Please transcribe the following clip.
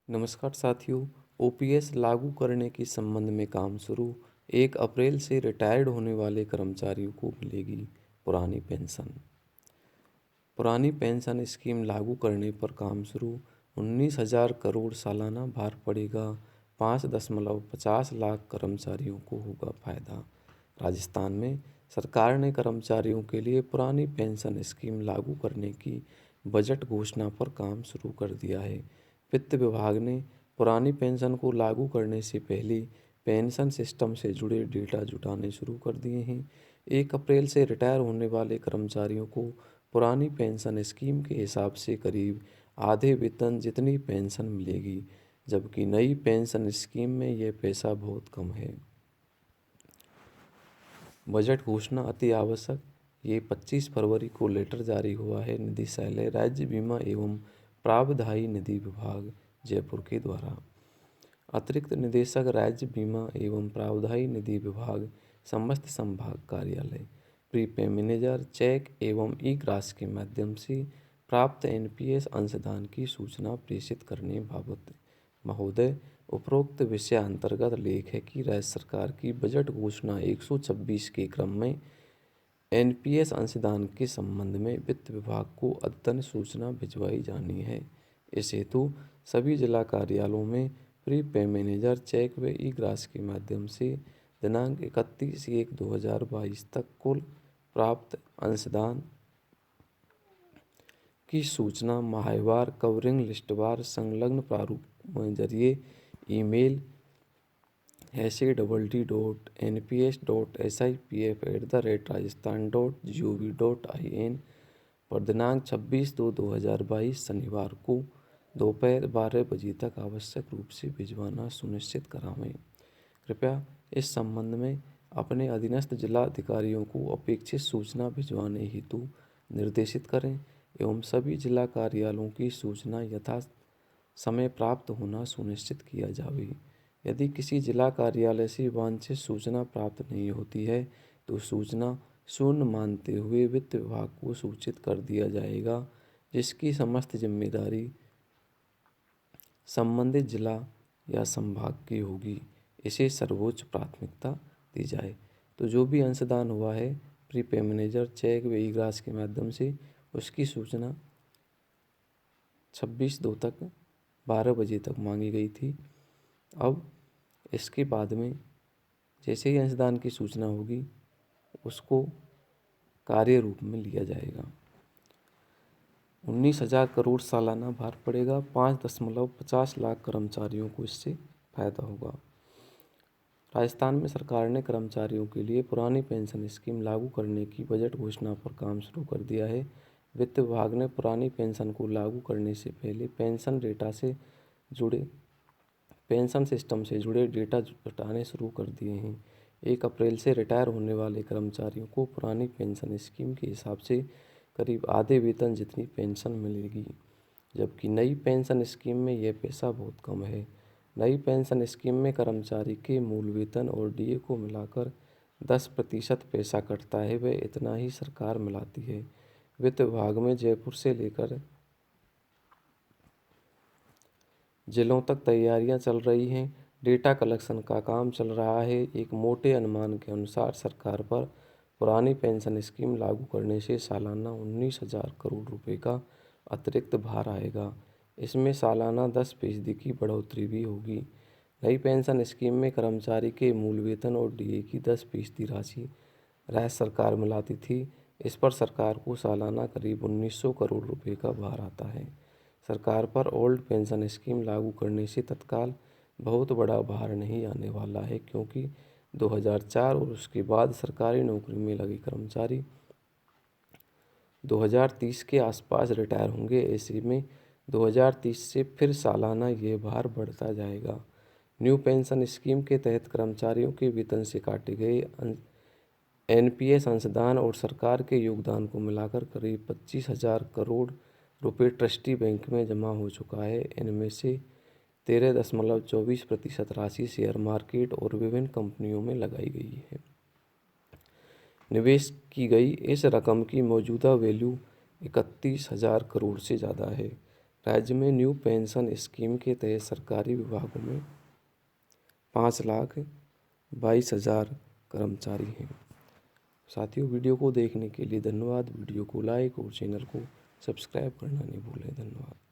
नमस्कार साथियों। ओपीएस लागू करने के संबंध में काम शुरू। 1 अप्रैल से रिटायर्ड होने वाले कर्मचारियों को मिलेगी पुरानी पेंशन। पुरानी पेंशन स्कीम लागू करने पर काम शुरू। 19,000 करोड़ सालाना भार पड़ेगा। 5.50 लाख कर्मचारियों को होगा फायदा। राजस्थान में सरकार ने कर्मचारियों के लिए पुरानी पेंशन स्कीम लागू करने की बजट घोषणा पर काम शुरू कर दिया है। वित्त विभाग ने पुरानी पेंशन को लागू करने से पहले पेंशन सिस्टम से जुड़े डेटा जुटाने शुरू कर दिए हैं। 1 अप्रैल से रिटायर होने वाले कर्मचारियों को पुरानी पेंशन स्कीम के हिसाब से करीब आधे वेतन जितनी पेंशन मिलेगी, जबकि नई पेंशन स्कीम में यह पैसा बहुत कम है। बजट घोषणा अति आवश्यक। ये 25 फरवरी को लेटर जारी हुआ है निदेशालय राज्य बीमा एवं प्रावधायी निधि विभाग जयपुर के द्वारा। अतिरिक्त निदेशक राज्य बीमा एवं प्रावधायी निधि विभाग समस्त संभाग कार्यालय प्रीपे मैनेजर चेक एवं ई ग्रास के माध्यम से प्राप्त एनपीएस अंशदान की सूचना प्रेषित करने बाबत महोदय, उपरोक्त विषय अंतर्गत लेख है कि राज्य सरकार की बजट घोषणा 126 के क्रम में एनपीएस अंशदान के संबंध में वित्त विभाग को अद्यतन सूचना भिजवाई जानी है। इस हेतु सभी जिला कार्यालयों में प्री मैनेजर चेक व ई ग्रास के माध्यम से दिनांक 31/1/2022 तक कुल प्राप्त अंशदान की सूचना माहवार कवरिंग लिस्टवार संलग्न प्रारूप में जरिए ईमेल hacdpt.nps.sipf@rajasthan.gov.in पर दिनांक 26/2/2022 शनिवार को दोपहर 12 बजे तक आवश्यक रूप से भिजवाना सुनिश्चित करावें। कृपया इस संबंध में अपने अधीनस्थ जिला अधिकारियों को अपेक्षित सूचना भिजवाने हेतु निर्देशित करें एवं सभी जिला कार्यालयों की सूचना यथा समय प्राप्त होना सुनिश्चित किया जावे। यदि किसी जिला कार्यालय से वांछित सूचना प्राप्त नहीं होती है तो सूचना शून्य मानते हुए वित्त विभाग को सूचित कर दिया जाएगा, जिसकी समस्त जिम्मेदारी संबंधित जिला या संभाग की होगी। इसे सर्वोच्च प्राथमिकता दी जाए। तो जो भी अंशदान हुआ है प्रीपे मैनेजर चेक व ई ग्रास के माध्यम से, उसकी सूचना 26/2 तक 12 बजे तक मांगी गई थी। अब इसके बाद में जैसे ही अंशदान की सूचना होगी उसको कार्य रूप में लिया जाएगा। 19,000 करोड़ सालाना भार पड़ेगा। 5.50 लाख कर्मचारियों को इससे फायदा होगा। राजस्थान में सरकार ने कर्मचारियों के लिए पुरानी पेंशन स्कीम लागू करने की बजट घोषणा पर काम शुरू कर दिया है। वित्त विभाग ने पुरानी पेंशन को लागू करने से पहले पेंशन सिस्टम से जुड़े डेटा जुटाने शुरू कर दिए हैं। 1 अप्रैल से रिटायर होने वाले कर्मचारियों को पुरानी पेंशन स्कीम के हिसाब से करीब आधे वेतन जितनी पेंशन मिलेगी, जबकि नई पेंशन स्कीम में यह पैसा बहुत कम है। नई पेंशन स्कीम में कर्मचारी के मूल वेतन और डीए को मिलाकर 10% पैसा कटता है, वह इतना ही सरकार मिलाती है। वित्त विभाग में जयपुर से लेकर जिलों तक तैयारियां चल रही हैं। डेटा कलेक्शन का काम चल रहा है। एक मोटे अनुमान के अनुसार सरकार पर पुरानी पेंशन स्कीम लागू करने से सालाना 19,000 करोड़ रुपए का अतिरिक्त भार आएगा। इसमें सालाना 10% की बढ़ोतरी भी होगी। नई पेंशन स्कीम में कर्मचारी के मूल वेतन और डीए की 10% राशि राज्य सरकार मिलाती थी। इस पर सरकार को सालाना करीब 1,900 करोड़ रुपए का भार आता है। सरकार पर ओल्ड पेंशन स्कीम लागू करने से तत्काल बहुत बड़ा भार नहीं आने वाला है, क्योंकि 2004 और उसके बाद सरकारी नौकरी में लगे कर्मचारी 2030 के आसपास रिटायर होंगे। ऐसे में 2030 से फिर सालाना ये भार बढ़ता जाएगा। न्यू पेंशन स्कीम के तहत कर्मचारियों के वेतन से काटे गए एनपीएस अंशदान और सरकार के योगदान को मिलाकर करीब 25,000 करोड़ रुपए ट्रस्टी बैंक में जमा हो चुका है। इनमें से 13.24% राशि शेयर मार्केट और विभिन्न कंपनियों में लगाई गई है। निवेश की गई इस रकम की मौजूदा वैल्यू 31,000 करोड़ से ज़्यादा है। राज्य में न्यू पेंशन स्कीम के तहत सरकारी विभागों में 5,22,000 कर्मचारी हैं। साथियों, वीडियो को देखने के लिए धन्यवाद। वीडियो को लाइक और चैनल को सब्सक्राइब करना नहीं भूलें। धन्यवाद।